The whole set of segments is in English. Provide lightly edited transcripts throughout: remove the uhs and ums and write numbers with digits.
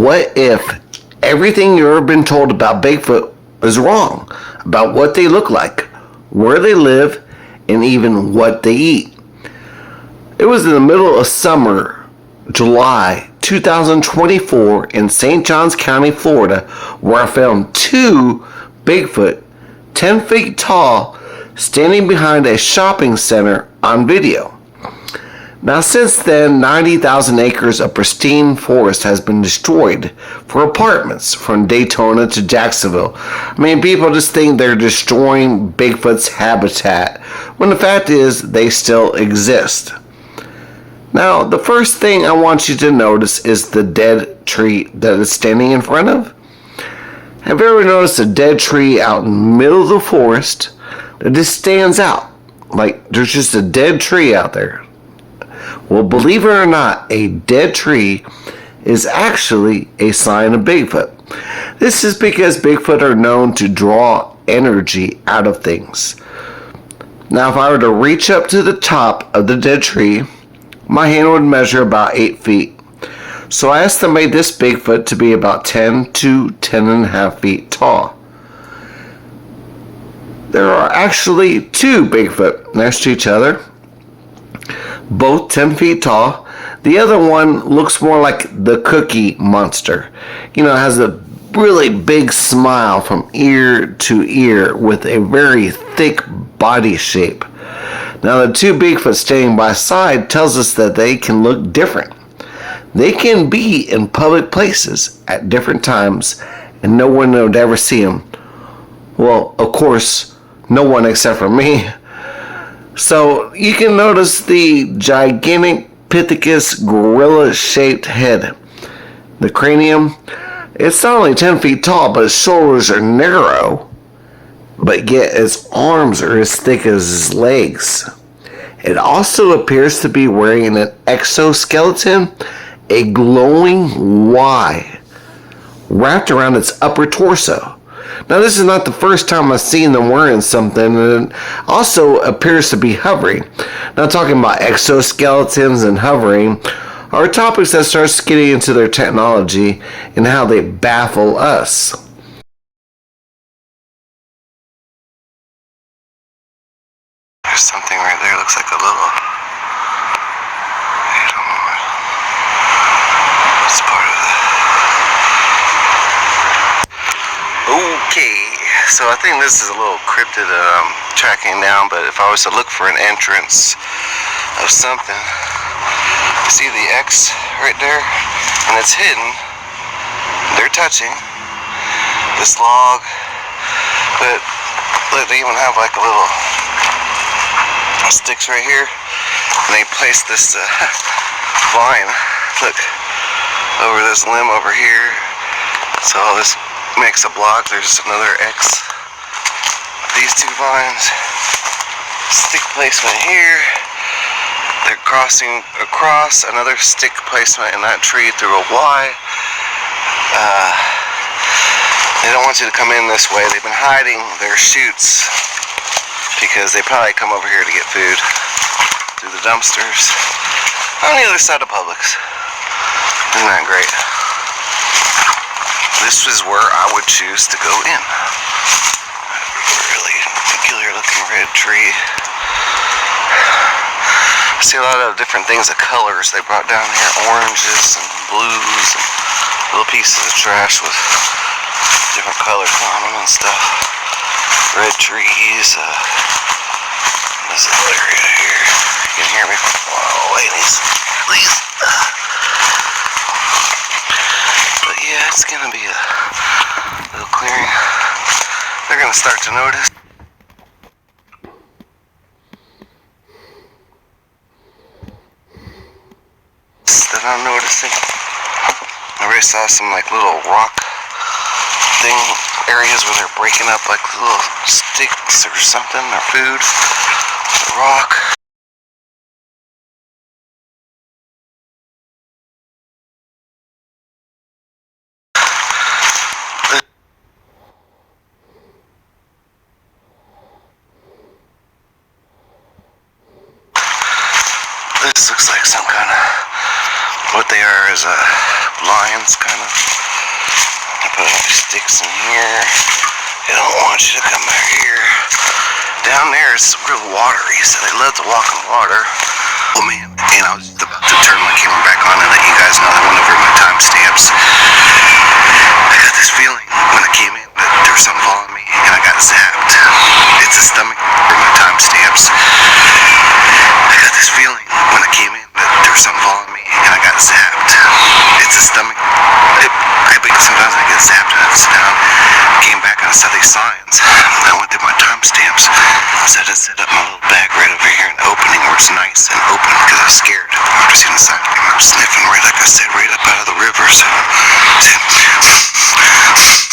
What if everything you've ever been told about Bigfoot is wrong? About what they look like, where they live, and even what they eat. It was in the middle of summer, July 2024, in St. Johns County, Florida, where I found two Bigfoot 10 feet tall standing behind a shopping center on video. Now, since then, 90,000 acres of pristine forest has been destroyed for apartments from Daytona to Jacksonville. I mean, people just think they're destroying Bigfoot's habitat, when the fact is they still exist. Now, the first thing I want you to notice is the dead tree that it's standing in front of. Have you ever noticed a dead tree out in the middle of the forest that just stands out? Like there's just a dead tree out there. Well, believe it or not, a dead tree is actually a sign of Bigfoot. This is because Bigfoot are known to draw energy out of things. Now, if I were to reach up to the top of the dead tree, my hand would measure about 8 feet. So I estimate this Bigfoot to be about 10 to 10.5 feet tall. There are actually two Bigfoot next to each other, both 10 feet tall. The other one looks more like the Cookie Monster. You know, it has a really big smile from ear to ear with a very thick body shape. Now, the two Bigfoot standing by side tells us that they can look different. They can be in public places at different times and no one would ever see them. Well, of course, no one except for me. So you can notice the gigantic Pithecus gorilla-shaped head. The cranium, it's not only 10 feet tall, but its shoulders are narrow, but yet its arms are as thick as its legs. It also appears to be wearing an exoskeleton, a glowing Y wrapped around its upper torso. Now, this is not the first time I've seen them wearing something, and it also appears to be hovering. Now, talking about exoskeletons and hovering are topics that starts getting into their technology and how they baffle us. There's something right there, looks like a little, I don't know what's part of that. Okay, so I think this is a little cryptid that I'm tracking down, but if I was to look for an entrance of something, you see the X right there, and it's hidden. They're touching this log, but look, they even have like a little sticks right here, and they place this vine, look, over this limb over here, so this makes a block. There's another X, these two vines, stick placement here, they're crossing across, another stick placement in that tree through a Y. They don't want you to come in this way. They've been hiding their chutes because they probably come over here to get food through the dumpsters on the other side of Publix. Isn't that great? This is where I would choose to go in. Really peculiar looking red tree. I see a lot of different things of colors they brought down here. Oranges and blues and little pieces of trash with different colors on them and stuff. Red trees. This little area here. You can hear me. Whoa, ladies. Please. But yeah, it's gonna be a little clearing. They're gonna start to notice. That I'm noticing. I already saw some like little rock thing areas where they're breaking up like little sticks or something or food. The rock. This looks like some kind of What they are is lions, kind of. I put a few sticks in here. They don't want you to come back here. Down there is real watery, so they love to walk in water. Oh man, and I was just about to turn my camera back on and let you guys know I went over my timestamps. I got this feeling when I came in that there was something following me, and I got zapped. It's a stomach for my timestamps. I got this feeling when I came in that there was something following me, and I got zapped. It's a stomach. Sometimes I get zapped and I sit down. Came back and I saw these signs. I went through my timestamps. So I just set up my little bag right over here in the opening where it's nice and open because I was scared. After seeing the sign, I was sniffing right, like I said, right up out of the river. So I'm hearing something I never heard before.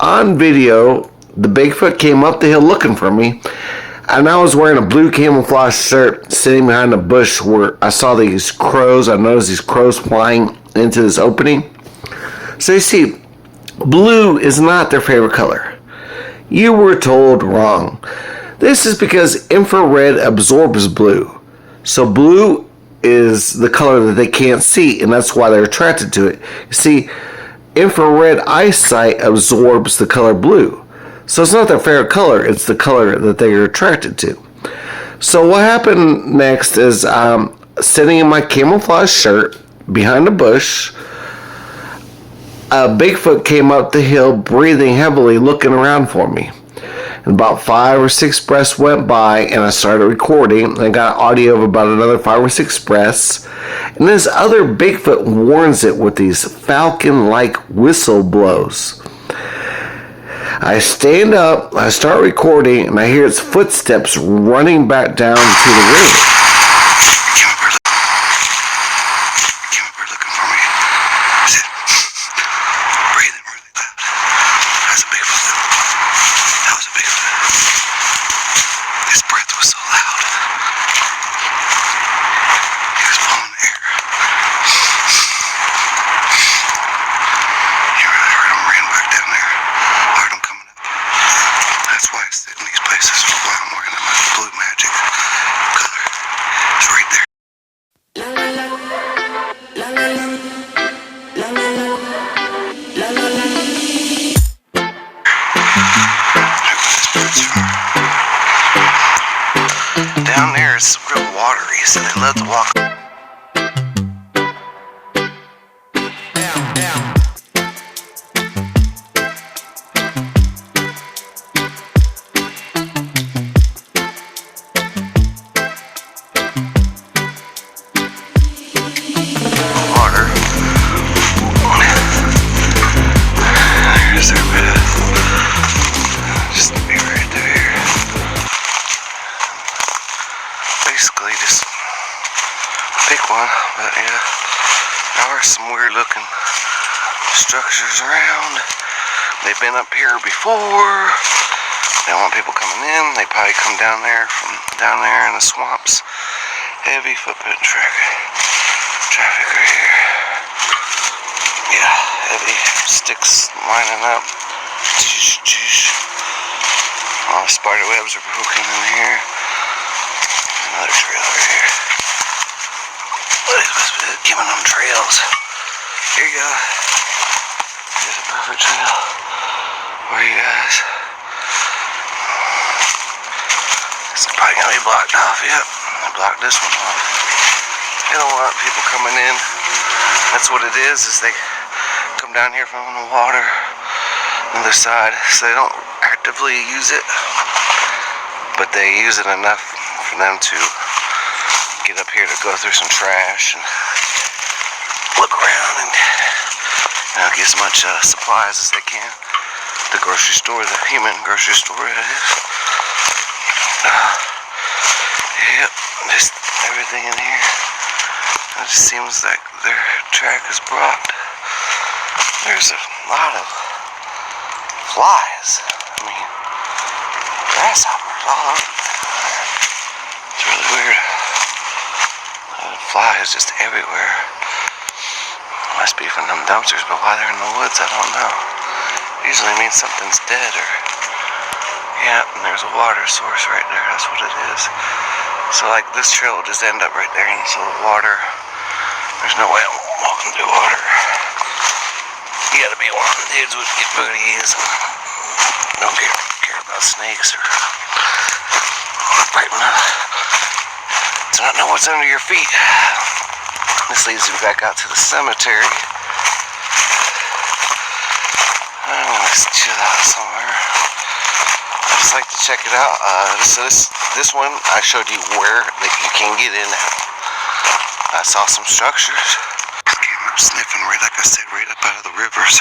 On video, the Bigfoot came up the hill looking for me, and I was wearing a blue camouflage shirt sitting behind a bush where I saw these crows. I noticed these crows flying into this opening. So you see, blue is not their favorite color. You were told wrong. This is because infrared absorbs blue. So blue is the color that they can't see, and that's why they're attracted to it. You see, infrared eyesight absorbs the color blue. So it's not their favorite color, it's the color that they are attracted to. So what happened next is sitting in my camouflage shirt behind a bush. A Bigfoot came up the hill breathing heavily, looking around for me. And about 5 or 6 breaths went by, and I started recording, and I got audio of about another 5 or 6 breaths. And this other Bigfoot warns it with these falcon-like whistle blows. I stand up, I start recording, and I hear its footsteps running back down to the river. Down there it's real watery, so they love to walk. Basically just pick one, but yeah, there are some weird looking structures around. They've been up here before. They want people coming in. They probably come down there from down there in the swamps. Heavy footprint traffic right here. Yeah, heavy sticks lining up. All the spider webs are broken in here. Another trail right here. What is giving them trails? Here you go. Here's a perfect trail for you guys. It's probably gonna be blocked off. Yep, I blocked this one off. They don't want people coming in. That's what it is they come down here from the water on the other side. So they don't actively use it, but they use it enough for them to get up here to go through some trash and look around and get as much supplies as they can. The grocery store, the human grocery store, that is. Yep, just everything in here. It just seems like their track is blocked. There's a lot of flies. I mean, grasshoppers all over. It's really weird. Flies just everywhere. Must be from them dumpsters, but why they're in the woods, I don't know. Usually means something's dead or... Yeah, and there's a water source right there, that's what it is. So like this trail will just end up right there in some water. There's no way I'm walking through water. You gotta be one of the dudes with get booties and don't care about snakes or biting to not know what's under your feet. This leads me back out to the cemetery. I'm gonna chill out somewhere. I just like to check it out. This one I showed you where that you can get in at. I saw some structures. Came up sniffing right, like I said, right up out of the rivers.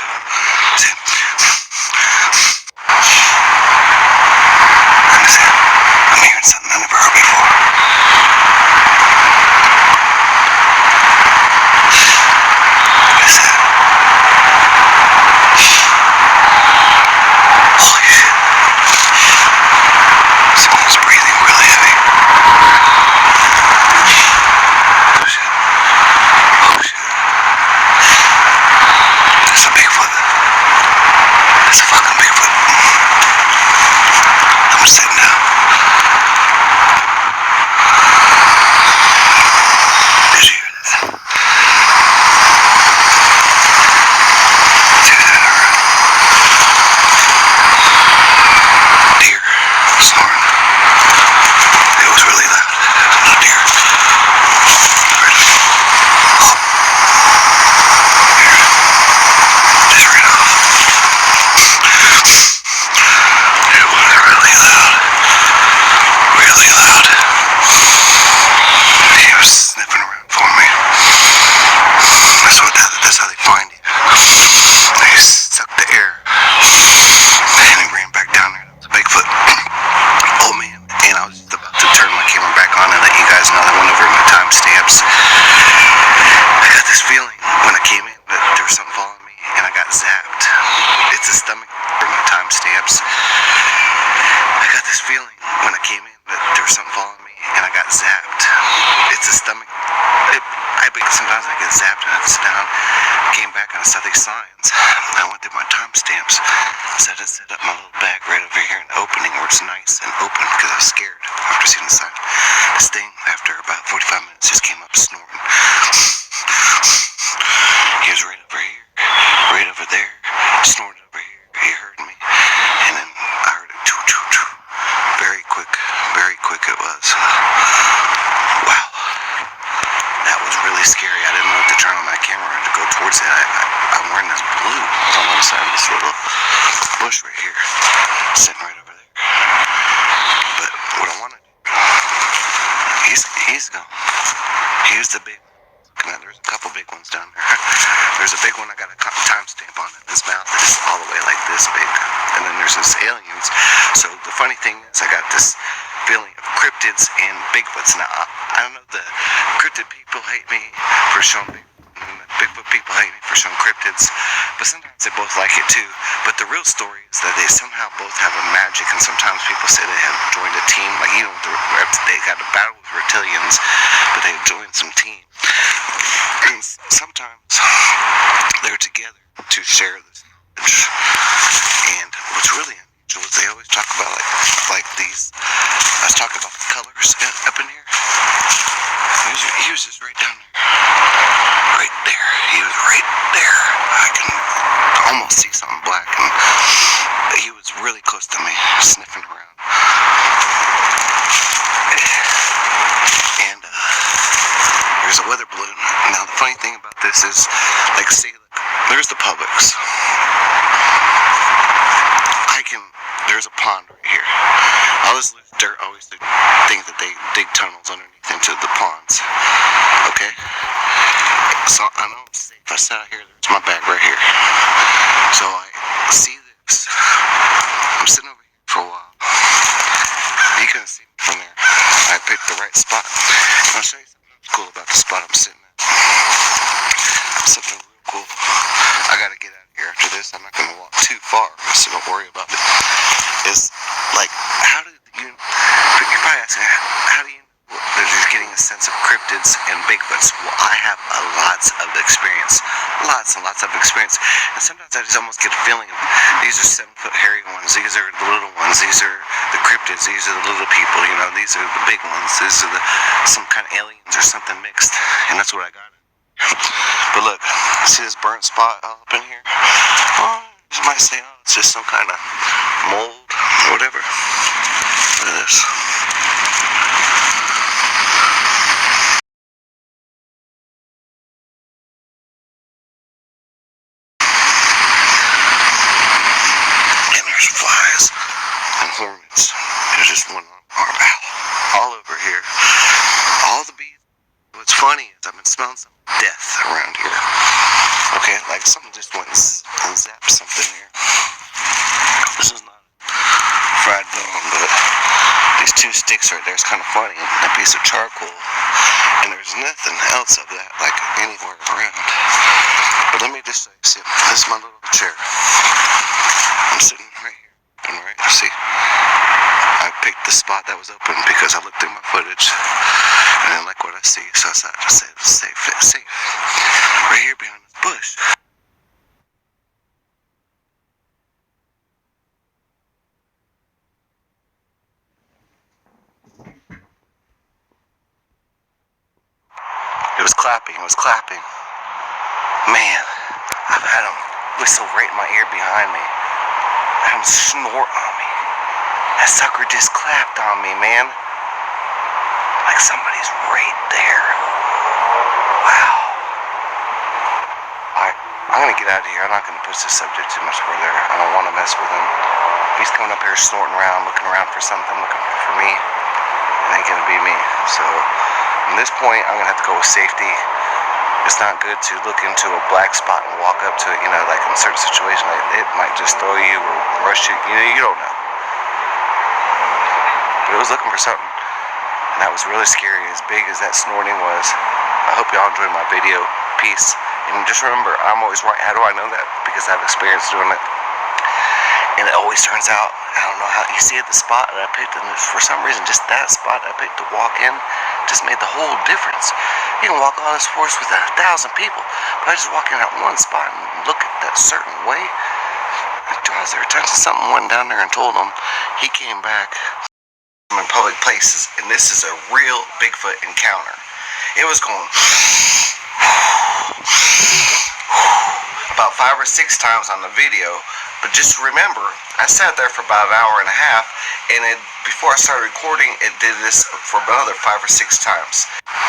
I'm hearing something I never heard before. What is that? Holy shit. Someone's breathing really heavy. Oh shit. Oh shit. That's a Bigfoot. That's a fucking Bigfoot. I'm sitting down. Did you hear that? Did you hear that? Deer snoring. It was really loud. No deer. Just ran off. It was really loud. Really loud. He was sniffing around for me. That's how they find you. They suck the air. And he ran back down there. That was a Bigfoot. Oh man. And I was just about to turn my camera back on and let you guys know that I went over my timestamps. I got this feeling when I came in that there was something following me and I got zapped. It's a stomach for my timestamps. I got this feeling when I came in that there was something following me and I got zapped. It's a stomach. Sometimes I get zapped and I have to sit down. I came back and I saw these signs. I went through my timestamps. So I just set up my little bag right over here in the opening where it's nice and open because I was scared after seeing the sign. This thing, after about 45 minutes, just came up snoring. He was right over here, right over there, snoring over here. He heard me. And then I heard it choo choo choo. Very quick it was. Wow. That was really scary. I didn't know to turn on my camera to go towards it. I'm wearing this blue on one side of this little bush right here, sitting right over there. But what I want to do, he's gone. Here's the big one. There's a couple big ones down there. There's a big one I got a timestamp on it. His mouth is all the way like this big. And then there's this aliens. So the funny thing is I got this feeling of cryptids and Bigfoots. Now, I don't know, the cryptid people hate me for showing Bigfoot, and the Bigfoot people hate me for showing cryptids, but sometimes they both like it too. But the real story is that they somehow both have a magic, and sometimes people say they have joined a team, like they got a battle with reptilians, but they've joined some team. And sometimes they're together to share this knowledge. And what's really They always talk about like these. I was talking about the colors up in here. He was just right down there. Right there. He was right there. I can almost see something black, and he was really close to me, sniffing around. And there's a weather balloon. Now the funny thing about this is, like, see, look, there's the Publix. There's a pond right here. All this loose dirt always think that they dig tunnels underneath into the ponds. Okay? So I know I'm safe. I sat out here, there's my bag right here. So I see this. I'm sitting over here for a while. You couldn't see me from there. I picked the right spot. And I'll show you something cool about the spot I'm sitting at. Something real cool. I gotta get out of here after this. I'm not gonna walk too far, so don't worry about it. Is like, how did you, you're probably asking, how do you know that you're getting a sense of cryptids and Bigfoots? Well, I have lots of experience. Lots and lots of experience. And sometimes I just almost get a feeling of, these are 7-foot hairy ones, these are the little ones, these are the cryptids, these are the little people, you know, these are the big ones, these are some kind of aliens or something mixed. And that's what I got. But look, see this burnt spot up in here? Oh, you might say, oh, it's just some kind of mold or whatever. Look at this. And there's flies and hornets. There's just one arm owl all over here. All the bees. What's funny is I've been smelling some death around here. Okay, like something just went and zapped something here. This is not fried bone, but these 2 sticks right there is kind of funny. A piece of charcoal, and there's nothing else of that like anywhere around. But let me just say, see, this is my little chair. I'm sitting right here, and right, see, I picked the spot that was open because I looked through my footage and I didn't like what I see, so I decided to say it's safe. It's safe. Right here behind this bush. It was clapping. Man, I've had them whistle right in my ear behind me. I had them snort on me. That sucker just clapped on me, man. Like somebody's right there. Wow. Alright, I'm gonna get out of here. I'm not gonna push this subject too much further. I don't want to mess with him. He's coming up here snorting around, looking around for something, looking for me. It ain't gonna be me. So, from this point, I'm gonna have to go with safety. It's not good to look into a black spot and walk up to it, you know, like in certain situations, like it might just throw you or rush you, you know, you don't know. But it was looking for something, and that was really scary, as big as that snorting was. I hope y'all enjoyed my video. Peace. And just remember, I'm always right. How do I know that? Because I've experienced doing it. And it always turns out, I don't know how, you see at the spot that I picked, and for some reason, just that spot I picked to walk in just made the whole difference. You can walk all this forest with 1,000 people, but I just walk in that one spot and look at that certain way. It draws their attention. Something went down there and told them. He came back in public places, and this is a real Bigfoot encounter. It was going about 5 or 6 times on the video. But just remember, I sat there for about an hour and a half, and before I started recording, it did this for another 5 or 6 times. I'm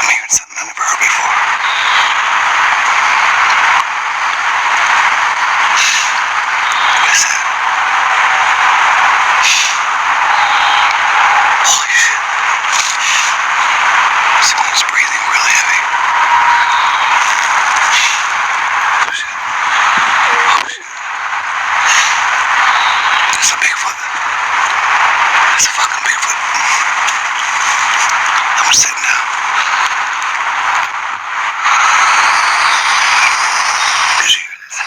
hearing something I never heard before. What is that? Holy shit. Someone's breathing really heavy. It's a Bigfoot. It's a fucking Bigfoot. I'm sitting down. Did you hear this?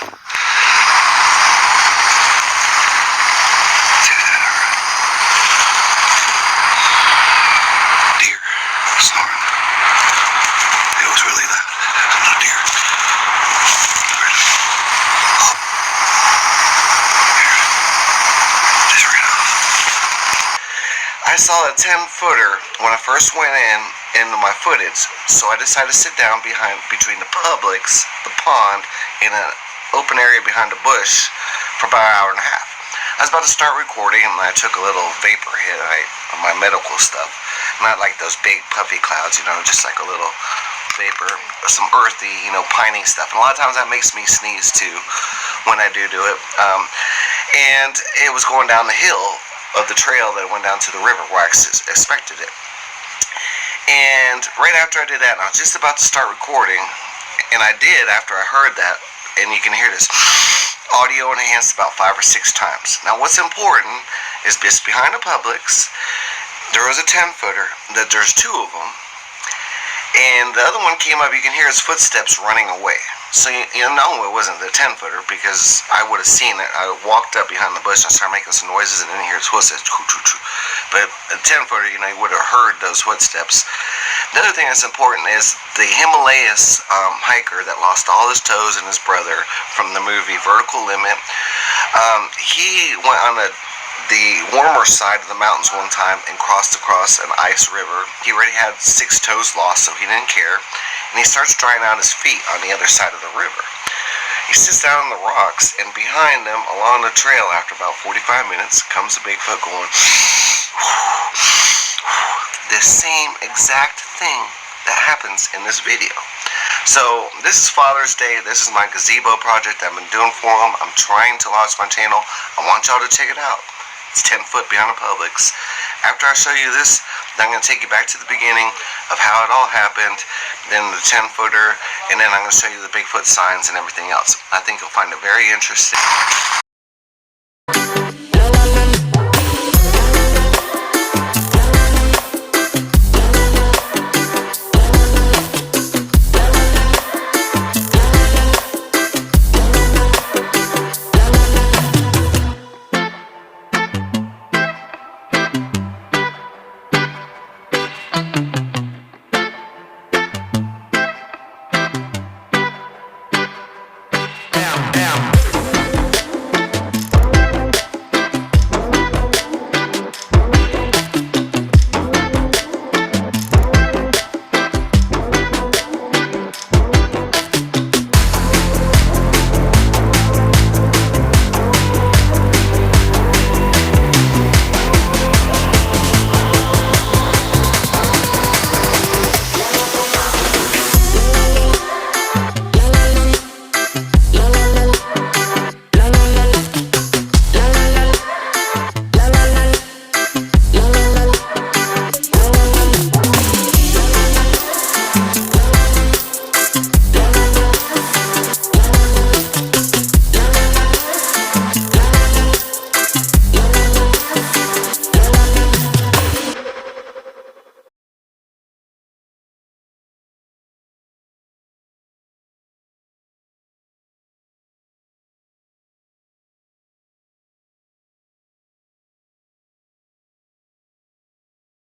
See that, alright? Deer snoring. It was really loud. No deer. I saw a 10-footer when I first went into my footage, so I decided to sit down between the Publix, the pond, and an open area behind a bush for about an hour and a half. I was about to start recording, and I took a little vapor hit of my medical stuff. Not like those big puffy clouds, just like a little vapor, some earthy, piney stuff. And a lot of times that makes me sneeze too when I do it. And it was going down the hill of the trail that went down to the river where I expected it. And right after I did that, and I was just about to start recording, and I did after I heard that, and you can hear this audio enhanced about 5 or 6 times. Now what's important is just behind the Publix, there was a 10-footer, that there's 2 of them, and the other one came up, you can hear his footsteps running away. So you know it wasn't the 10-footer because I would have seen it. I walked up behind the bush and I started making some noises and then you hear his footsteps. But a 10-footer, you would have heard those footsteps. The other thing that's important is the Himalayas hiker that lost all his toes and his brother from the movie Vertical Limit. He went on the warmer side of the mountains one time and crossed across an ice river. He already had 6 toes lost, so he didn't care. And he starts drying out his feet on the other side of the river. He sits down on the rocks, and behind him, along the trail, after about 45 minutes, comes a Bigfoot going, the same exact thing that happens in this video. So this is Father's Day. This is my gazebo project I've been doing for him. I'm trying to launch my channel. I want y'all to check it out. It's 10 foot behind the Publix. After I show you this, I'm going to take you back to the beginning of how it all happened, then the 10-footer, and then I'm going to show you the Bigfoot signs and everything else. I think you'll find it very interesting.